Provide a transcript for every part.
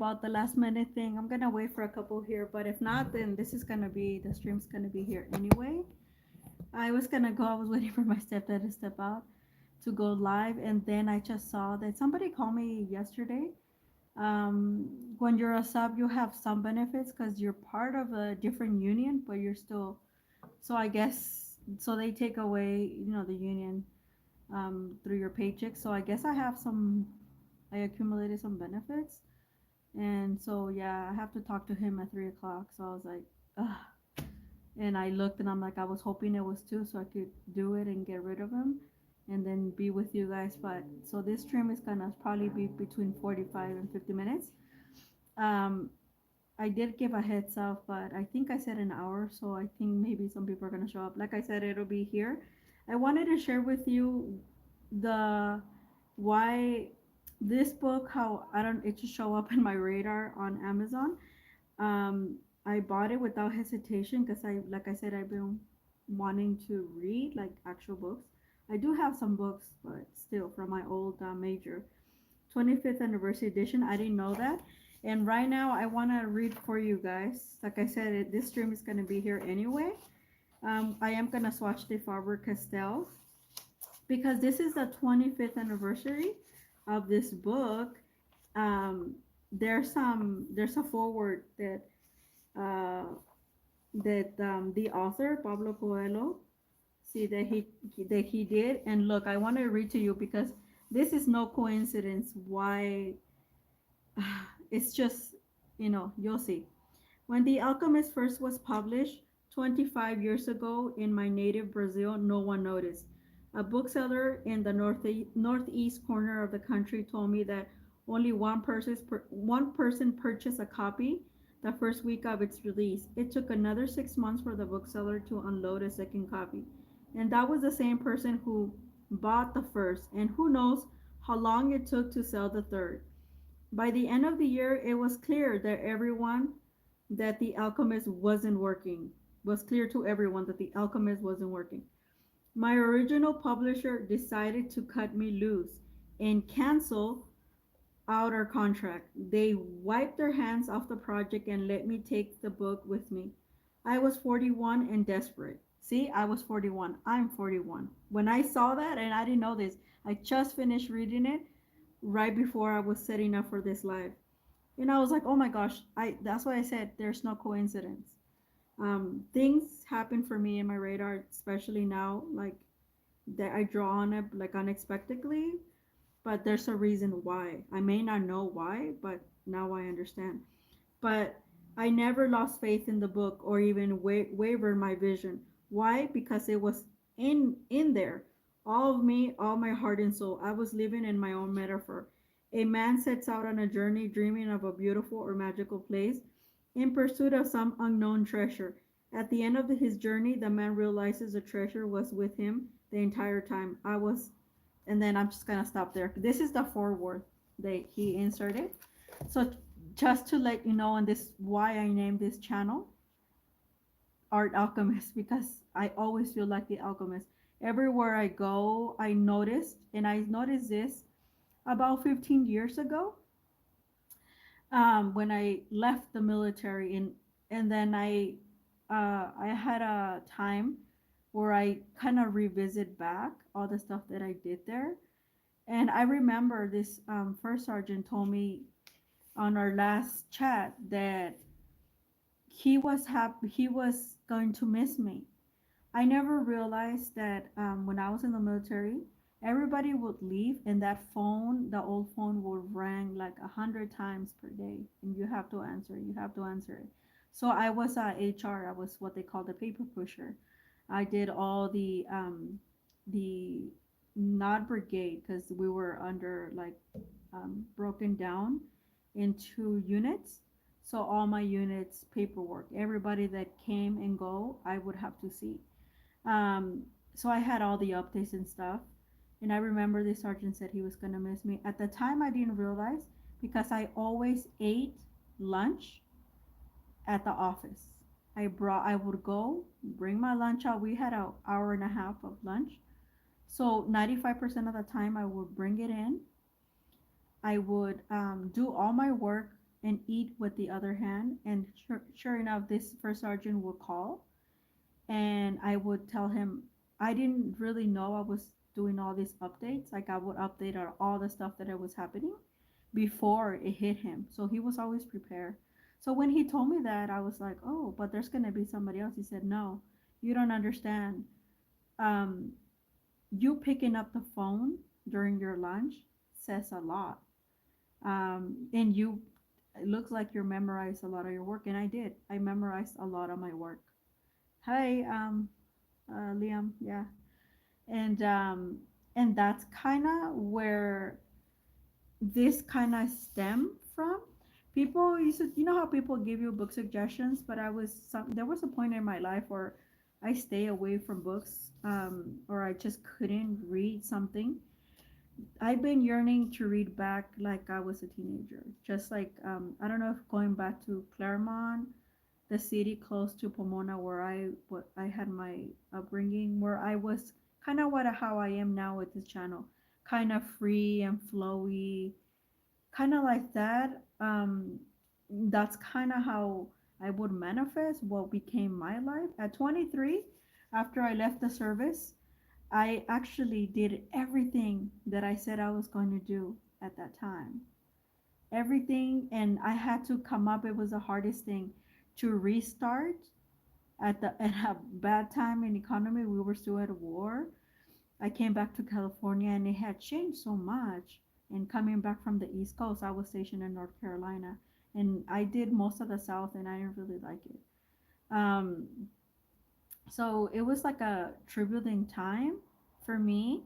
about the last minute thing. I'm gonna wait for a couple here, but if not, then this is gonna be the stream's gonna be here anyway. I was gonna go. I was waiting for my stepdad to step out to go live, and then I just saw that somebody called me yesterday. When you're a sub, you have some benefits because you're part of a different union, but you're still. So I guess so they take away, the union through your paycheck. So I guess I have some. I accumulated some benefits. And so yeah, I have to talk to him at 3 o'clock. So I was like, ugh. And I looked and I'm like, I was hoping it was two so I could do it and get rid of him and then be with you guys. But so this stream is gonna probably be between 45 and 50 minutes. Um, I did give a heads up, but I think I said an hour, so I think maybe some people are gonna show up. Like I said, it'll be here. I wanted to share with you the why this book, how I don't it just show up in my radar on Amazon. I bought it without hesitation because like I said, I've been wanting to read like actual books. I do have some books, but still from my old major 25th anniversary edition. I didn't know that. And right now, I want to read for you guys. Like I said, this stream is going to be here anyway. I am going to swatch the Faber Castell because this is the 25th anniversary of this book. Um, there's a forward uh, that the author Pablo Coelho see that he did. And look, I want to read to you because this is no coincidence why. It's just, you'll see. When The Alchemist first was published 25 years ago in my native Brazil, no one noticed. A bookseller in the northeast corner of the country told me that only one person purchased a copy the first week of its release. It took another 6 months for the bookseller to unload a second copy. And that was the same person who bought the first, and who knows how long it took to sell the third. By the end of the year, it was clear that everyone that The Alchemist wasn't working. Was clear to everyone that The Alchemist wasn't working. My original publisher decided to cut me loose and cancel out our contract. They wiped their hands off the project and let me take the book with me. I was 41 and desperate. See, I was 41. I'm 41. When I saw that, and I didn't know this, I just finished reading it right before I was setting up for this live. And I was like, oh my gosh, I that's why I said there's no coincidence. Things happen for me in my radar, especially now, like that I draw on it like unexpectedly, but there's a reason why. I may not know why, but now I understand. But I never lost faith in the book or even wavered my vision. Why? Because it was in there. All of me, all my heart and soul. I was living in my own metaphor. A man sets out on a journey dreaming of a beautiful or magical place in pursuit of some unknown treasure. At the end of his journey, the man realizes the treasure was with him the entire time. And then I'm just gonna stop there. This is the foreword that he inserted. So just to let you know, and this why I named this channel Art Alchemist, because I always feel like the alchemist. Everywhere I go, I noticed this about 15 years ago, when I left the military, and then I had a time where I kind of revisit back all the stuff that I did there. And I remember this first sergeant told me on our last chat that he was going to miss me. I never realized that when I was in the military, everybody would leave and that phone, the old phone, would ring like 100 times per day, and you have to answer. You have to answer it. So I was HR. I was what they call the paper pusher. I did all the not brigade because we were under like broken down into units. So all my units paperwork, everybody that came and go, I would have to see. Um, so I had all the updates and stuff. And I remember the sergeant said he was gonna miss me. At the time, I didn't realize because I always ate lunch at the office. I would go bring my lunch out. We had an hour and a half of lunch. So 95% of the time I would bring it in. I would do all my work and eat with the other hand. And sure enough, this first sergeant would call, and I would tell him I didn't really know I was doing all these updates. Like I would update all the stuff that was happening before it hit him. So he was always prepared. So when he told me that, I was like, oh, but there's going to be somebody else. He said, no, you don't understand. Um, you picking up the phone during your lunch says a lot. And you, it looks like you memorized a lot of your work. And I did. I memorized a lot of my work. Hi, Liam. Yeah. And um, and that's kind of where this kind of stem from. People used to, you know how people give you book suggestions, but there was a point in my life where I stay away from books, or I just couldn't read something. I've been yearning to read back like I was a teenager, just like I don't know if going back to Claremont, the city close to Pomona where I had my upbringing, where I was kind of what how I am now with this channel, kind of free and flowy, kind of like that. That's kind of how I would manifest what became my life at 23. After I left the service, I actually did everything that I said I was going to do at that time. Everything, and I had to come up. It was the hardest thing to restart at a bad time in economy. We were still at a war. I came back to California and it had changed so much. And coming back from the East Coast, I was stationed in North Carolina, and I did most of the South, and I didn't really like it. Um, so it was like a tribulating time for me,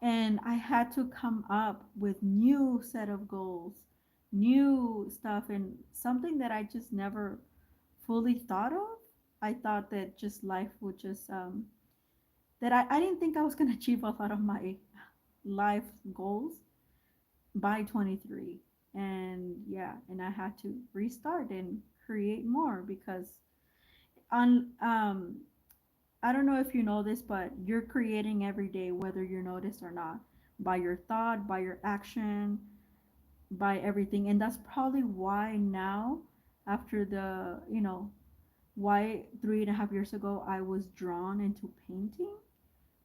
and I had to come up with new set of goals, new stuff, and something that I just never fully thought of. I thought that just life would just that I didn't think I was gonna achieve a lot of my life goals by 23. And yeah, and I had to restart and create more because on I don't know if you know this, but you're creating every day whether you're noticed or not, by your thought, by your action, by everything. And that's probably why now, after the, why 3.5 years ago I was drawn into painting.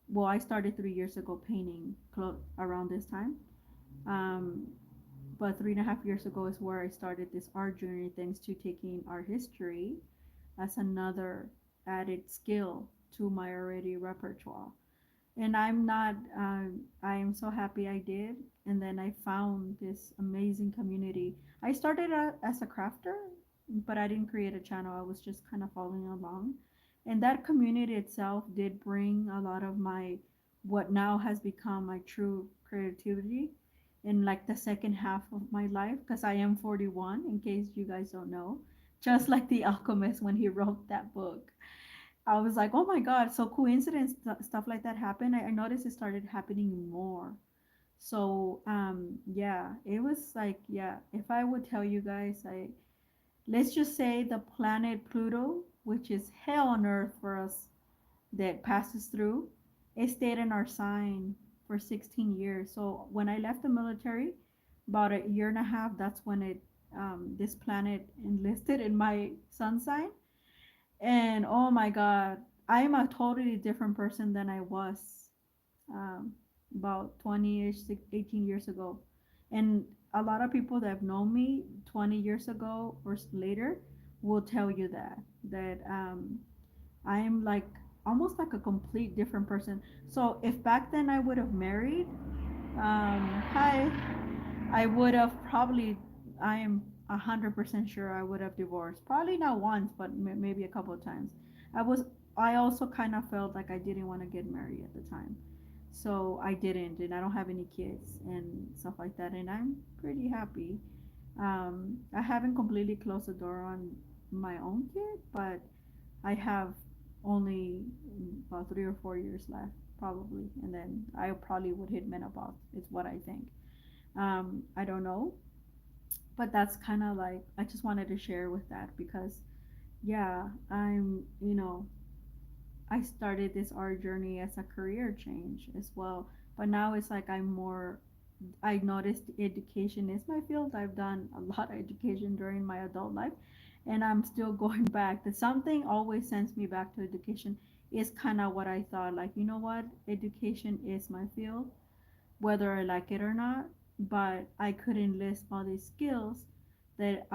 Well, I started 3 years ago painting around this time. Um, but 3.5 years ago is where I started this art journey, thanks to taking art history as another added skill to my already repertoire. And I am so happy I did. And then I found this amazing community. I started as a crafter, but I didn't create a channel. I was just kind of following along. And that community itself did bring a lot of my, what now has become my true creativity in like the second half of my life, because I am 41, in case you guys don't know. Just like the alchemist when he wrote that book, I was like, oh my God. So coincidence, stuff like that happened. I noticed it started happening more. So yeah, it was like, yeah, if I would tell you guys, let's just say the planet Pluto, which is hell on earth for us that passes through, it stayed in our sign for 16 years. So when I left the military, about a year and a half, that's when this planet enlisted in my sun sign. And oh my God, I am a totally different person than I was um, about 20ish, 18 years ago. And a lot of people that have known me 20 years ago or later will tell you that I am like almost like a complete different person. So if back then I would have married, hi, I would have probably, I am 100% sure I would have divorced. Probably not once, but maybe a couple of times. I was, I also kind of felt like I didn't want to get married at the time. So I didn't, and I don't have any kids and stuff like that. And I'm pretty happy. I haven't completely closed the door on my own kid, but I have only about 3 or 4 years left, probably. And then I probably would hit menopause, is what I think. I don't know, but that's kind of like I just wanted to share with that because yeah, I started this art journey as a career change as well, but now it's like I'm more I noticed education is my field. I've done a lot of education during my adult life, and I'm still going back. That something always sends me back to education is kind of what I thought. Like, you know what? Education is my field, whether I like it or not. But I couldn't list all these skills that,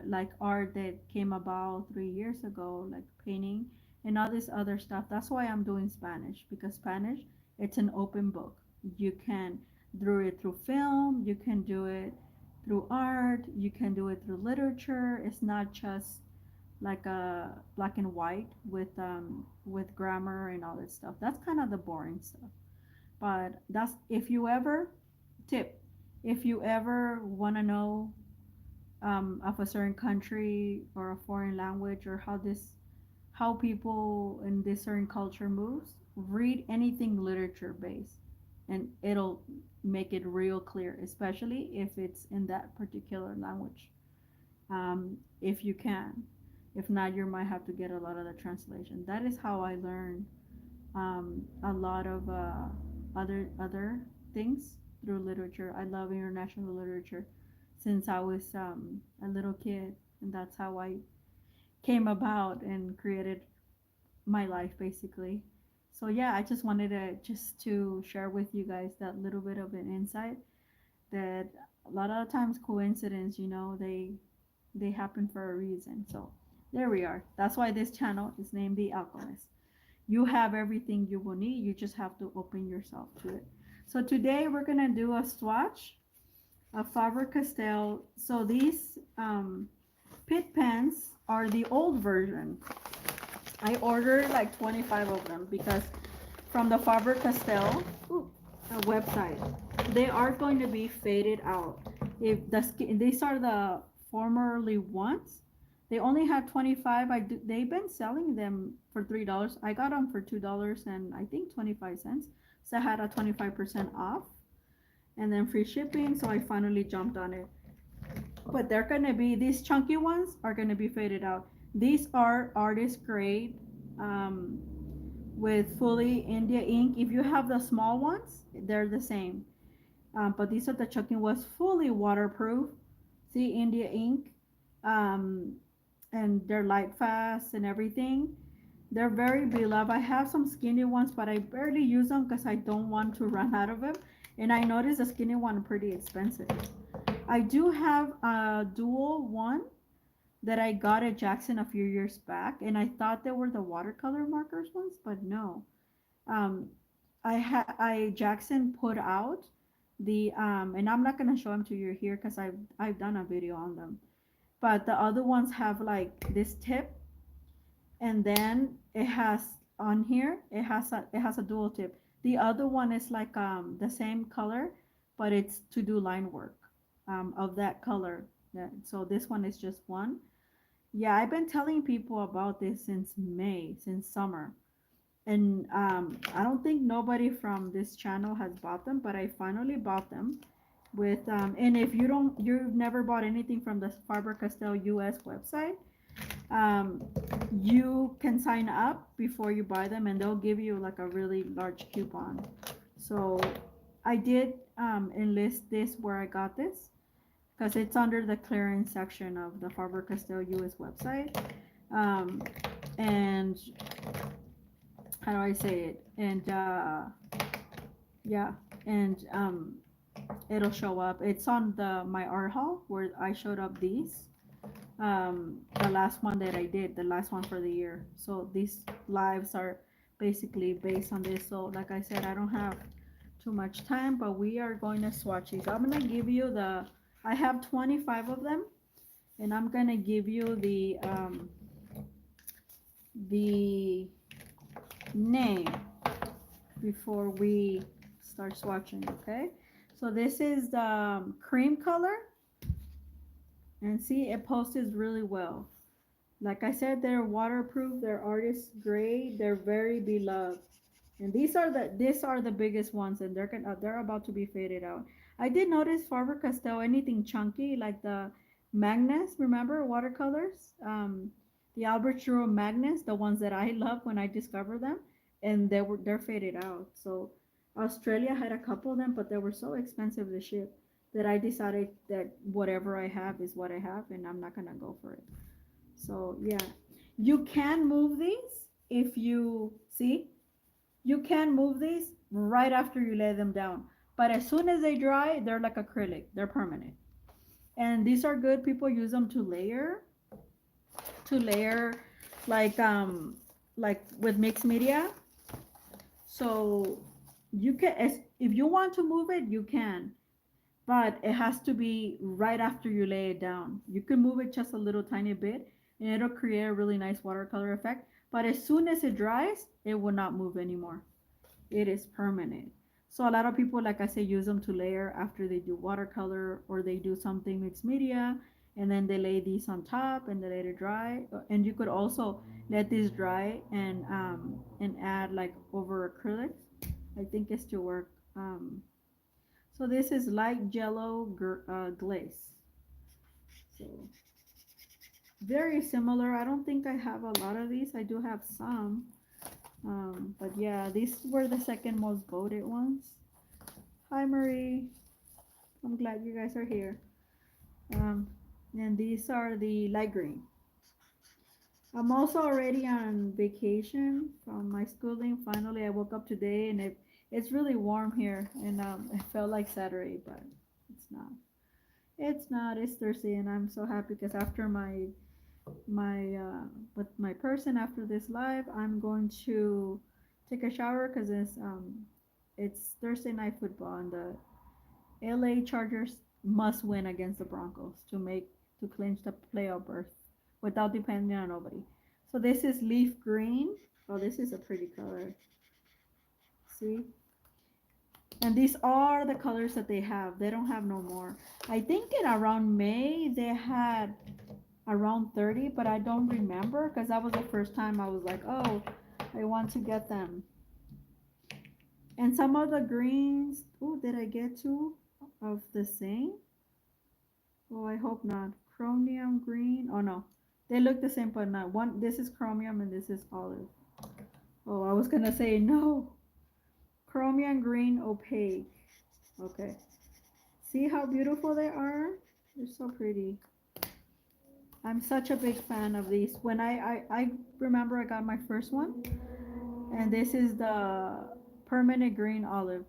like art that came about 3 years ago, like painting and all this other stuff. That's why I'm doing Spanish, because Spanish, it's an open book. You can do it through film, you can do it through art, you can do it through literature. It's not just like a black and white with grammar and all that stuff. That's kind of the boring stuff. But that's, if you ever, tip, if you ever want to know, of a certain country or a foreign language, or how people in this certain culture moves, read anything literature based, and it'll make it real clear, especially if it's in that particular language. If you can. If not, you might have to get a lot of the translation. That is how I learned, a lot of, other things through literature. I love international literature since I was, a little kid, and that's how I came about and created my life basically. So yeah, I just wanted to share with you guys that little bit of an insight, that a lot of times coincidence, they happen for a reason. So there we are. That's why this channel is named The Alchemist. You have everything you will need. You just have to open yourself to it. So today we're gonna do a swatch of Faber Castell. So these, Pitt pens are the old version. I ordered like 25 of them because from the Faber Castell website, they are going to be faded out. If these are the formerly ones, they only had 25. They've been selling them for $3. I got them for $2 and I think 25 cents. So I had a 25% off and then free shipping. So I finally jumped on it. But they're gonna be, these chunky ones are gonna be faded out. These are artist grade, um, with fully India ink. If you have the small ones, they're the same. But these are the chunky ones, fully waterproof. See, India ink, um, and they're light fast and everything. They're very beloved. I have some skinny ones, but I barely use them because I don't want to run out of them. And I noticed the skinny one pretty expensive. I do have a dual one that I got at Jackson a few years back, and I thought they were the watercolor markers ones, but no. Um, I Jackson put out and I'm not gonna show them to you here because I've done a video on them. But the other ones have like this tip, and then it has on here it has a dual tip. The other one is like, the same color, but it's to do line work, of that color. Yeah, so this one is just one. Yeah, I've been telling people about this since May, since summer. And, I don't think nobody from this channel has bought them, but I finally bought them with, and if you've never bought anything from the Faber Castell US website, um, you can sign up before you buy them and they'll give you like a really large coupon. So I did, enlist this where I got this because it's under the clearance section of the Faber Castell US website. And how do I say it? And, yeah, and, it'll show up. It's on the my art hall where I showed up these. The last one that I did, the last one for the year. So these lives are basically based on this. So like I said, I don't have too much time, but we are going to swatch these. I'm gonna give you I have 25 of them, and I'm gonna give you the name before we start swatching. Okay, so this is the, cream color, and see, it poses really well. Like I said, they're waterproof, they're artist grade, they're very beloved. And these are the biggest ones, and they're about to be faded out. I did notice Faber Castell, anything chunky like the Magnus, remember watercolors? The Albert Schuro Magnus, the ones that I love when I discovered them, and they're faded out. So Australia had a couple of them, but they were so expensive to ship that I decided that whatever I have is what I have, and I'm not gonna go for it. So yeah, you can move these if you see. You can move these right after you lay them down. But as soon as they dry, they're like acrylic. They're permanent. And these are good. People use them to layer like like with mixed media. So you can if you want to move it, you can. But it has to be right after you lay it down. You can move it just a little tiny bit and it'll create a really nice watercolor effect. But as soon as it dries, it will not move anymore. It is permanent. So a lot of people, like I say, use them to layer after they do watercolor or they do something mixed media, and then they lay these on top and they let it dry. And you could also let this dry and add like over acrylics. I think it's to work. So this is light jello glaze. So very similar. I don't think I have a lot of these. I do have some. But yeah, these were the second most voted ones. Hi, Marie. I'm glad you guys are here. Um, and these are the light green. I'm also already on vacation from my schooling. Finally, I woke up today and it's really warm here, and it felt like Saturday, but it's not. It's not. It's Thursday, and I'm so happy because after my with my person after this live, I'm going to take a shower because it's Thursday night football and the LA Chargers must win against the Broncos to clinch the playoff berth without depending on nobody. So this is leaf green. Oh, this is a pretty color. See? And these are the colors that they have. They don't have no more. I think in around May they had around 30, but I don't remember because that was the first time I was like, oh, I want to get them. And some of the greens, oh, did I get two of the same? Oh, I hope not. Chromium green. Oh no, they look the same, but not one. This is chromium and this is olive. Oh, I was gonna say no. Chromium green opaque. Okay. See how beautiful they are? They're so pretty. I'm such a big fan of these. When I remember I got my first one, and this is the permanent green olive.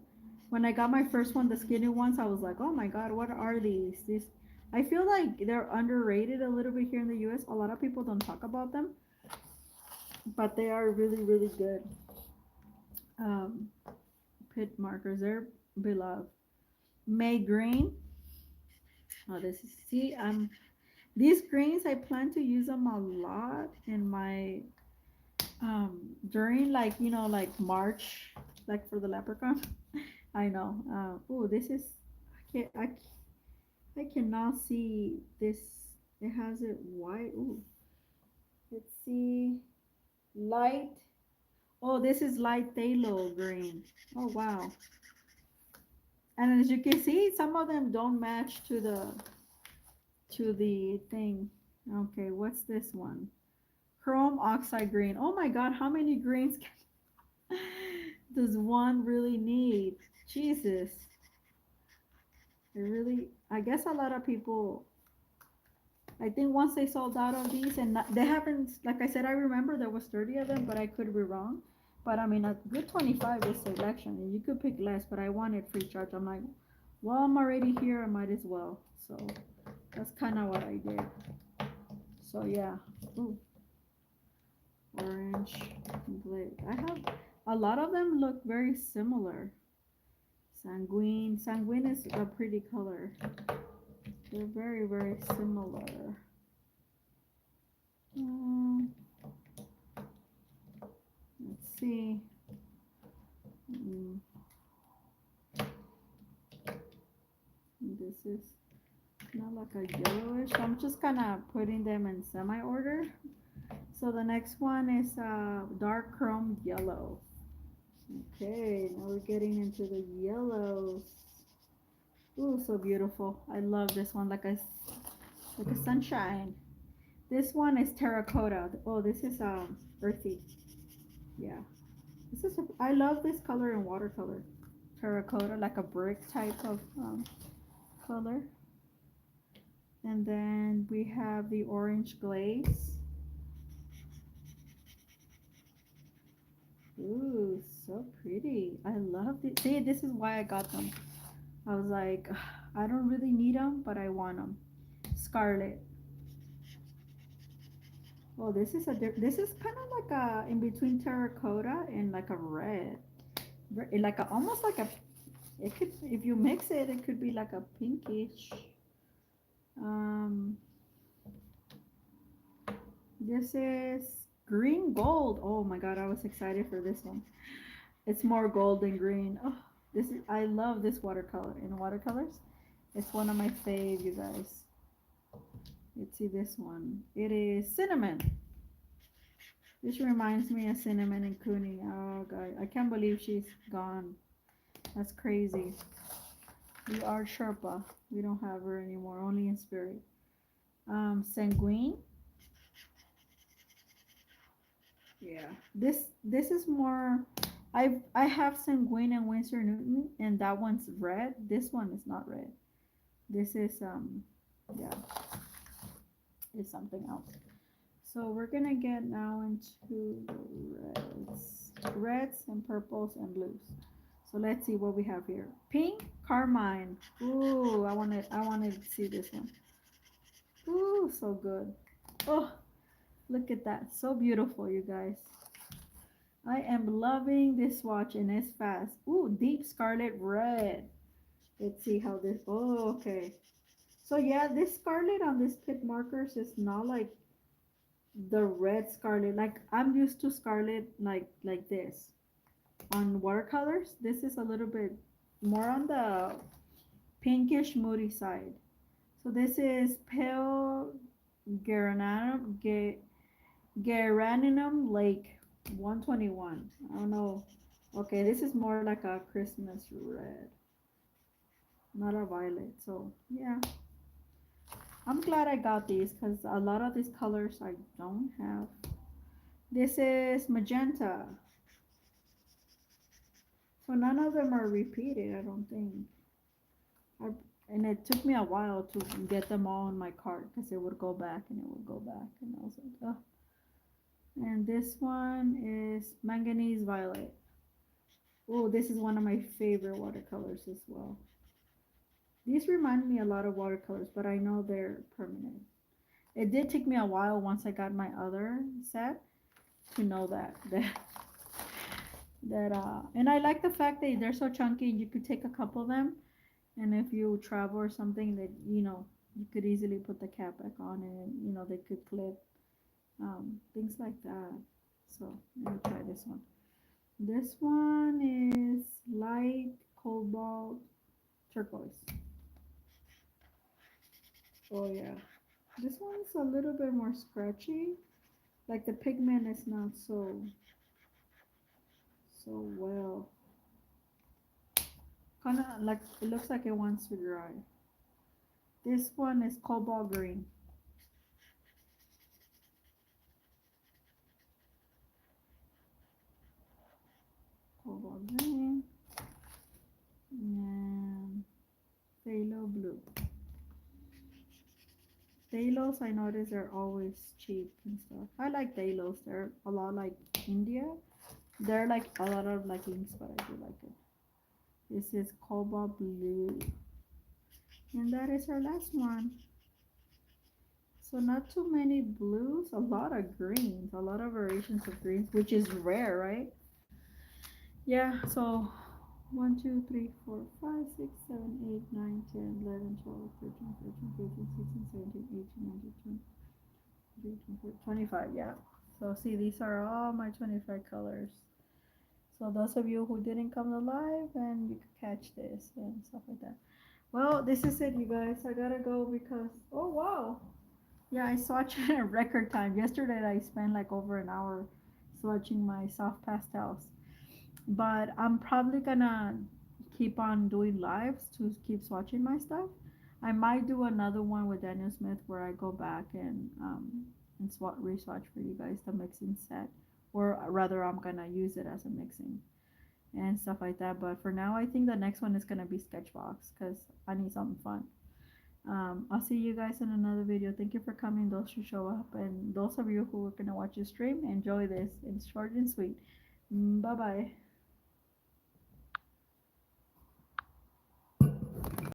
When I got my first one, the skinny ones, I was like, oh my god, what are these? These I feel like they're underrated a little bit here in the US. A lot of people don't talk about them, but they are really, really good. Um, Pitt markers, they're beloved. May green. Oh, this is see, these greens I plan to use them a lot in my during like like March, like for the leprechaun. I know. Oh, this is I can't I cannot see this. It has it white. Ooh, let's see. Light. Oh, this is light phthalo green. Oh wow. And as you can see, some of them don't match to the thing. Okay, what's this one? Chrome oxide green. Oh my god, how many greens does one really need? Jesus. I guess a lot of people, I think once they sold out of these, and they haven't, like I said, I remember there was 30 of them, but I could be wrong. But I mean, a good 25 is selection, and you could pick less, but I wanted free charge. I'm like, well, I'm already here, I might as well. So that's kind of what I did. So yeah. Ooh, orange, blue. I have a lot of them look very similar. Sanguine. Sanguine is a pretty color. They're very, very similar. Let's see. This is not like a yellowish. I'm just kind of putting them in semi-order. So the next one is dark chrome yellow. Okay, now we're getting into the yellows. Ooh, so beautiful. I love this one, like a sunshine. This one is terracotta. Oh, this is earthy. Yeah. I love this color in watercolor. terracotta, like a brick type of color. And then we have the orange glaze. Ooh, so pretty. I love it. See, this is why I got them. I was like, "Ugh, I don't really need them, but I want them. Scarlet. Oh, this is kind of like a in between terracotta and like a red. Like a almost like a it could if you mix it, it could be like a pinkish. Um, this is green gold. Oh my God, I was excited for this one. It's more gold than green. Oh, this is I love this watercolor in watercolors. It's one of my fave, you guys. Let's see this one. It is cinnamon. This reminds me of Cinnamon and Cooney. Oh God, I can't believe she's gone. That's crazy. The art Sherpa. We don't have her anymore, only in spirit. Sanguine. Yeah. This is more. I have Sanguine and Winsor Newton, and that one's red. This one is not red. This is yeah, it's something else. So we're gonna get now into the reds and purples and blues. So let's see what we have here. Pink, carmine. Ooh, I wanted to see this one. Ooh, so good. Oh, look at that. So beautiful, you guys. I am loving this swatch and it's fast. Ooh, deep scarlet red. Let's see how this. Oh, okay. So yeah, this scarlet on this Pitt markers is not like the red scarlet. Like I'm used to scarlet like this on watercolors. This is a little bit more on the pinkish moody side. So this is pale Garanum, Garaninum Lake 121. I don't know. Okay, this is more like a Christmas red, not a violet. So yeah, I'm glad I got these because a lot of these colors I don't have. This is magenta. So none of them are repeated, I don't think. I, and it took me a while to get them all in my cart because it would go back and it would go back. And I was like, oh. And this one is manganese violet. Oh, this is one of my favorite watercolors as well. These remind me a lot of watercolors, but I know they're permanent. It did take me a while once I got my other set to know that and I like the fact that they're so chunky you could take a couple of them and if you travel or something that you could easily put the cap back on and they could clip things like that. So let me try this one. This one is light cobalt turquoise. Oh yeah, this one's a little bit more scratchy, like the pigment is not so well, kind of like it looks like it wants to dry. This one is cobalt green. Cobalt green and phthalo blue. Phalos I notice are always cheap and stuff. I like phalos. They're a lot like India. They're like a lot of like inks, but I do like it. This is cobalt blue. And that is our last one. So not too many blues, a lot of greens, a lot of variations of greens, which is rare, right? Yeah, so 1, 2, 3, 4, 5, 6, 7, 8, 9, 10, 11, 12, 13, 14, 15, 16, 17, 18, 19, 20, 25, yeah. So see, these are all my 25 colors. So those of you who didn't come to live and you could catch this and stuff like that. Well, this is it, you guys. I gotta go because oh wow, yeah, I swatched in a record time. Yesterday I spent like over an hour swatching my soft pastels. But I'm probably gonna keep on doing lives to keep swatching my stuff. I might do another one with Daniel Smith where I go back and reswatch for you guys the mixing set, or rather I'm gonna use it as a mixing. and stuff like that. But for now, I think the next one is gonna be Sketchbox because I need something fun. I'll see you guys in another video. Thank you for coming, those who show up, and those of you who are gonna watch the stream. Enjoy this. It's short and sweet. Bye bye.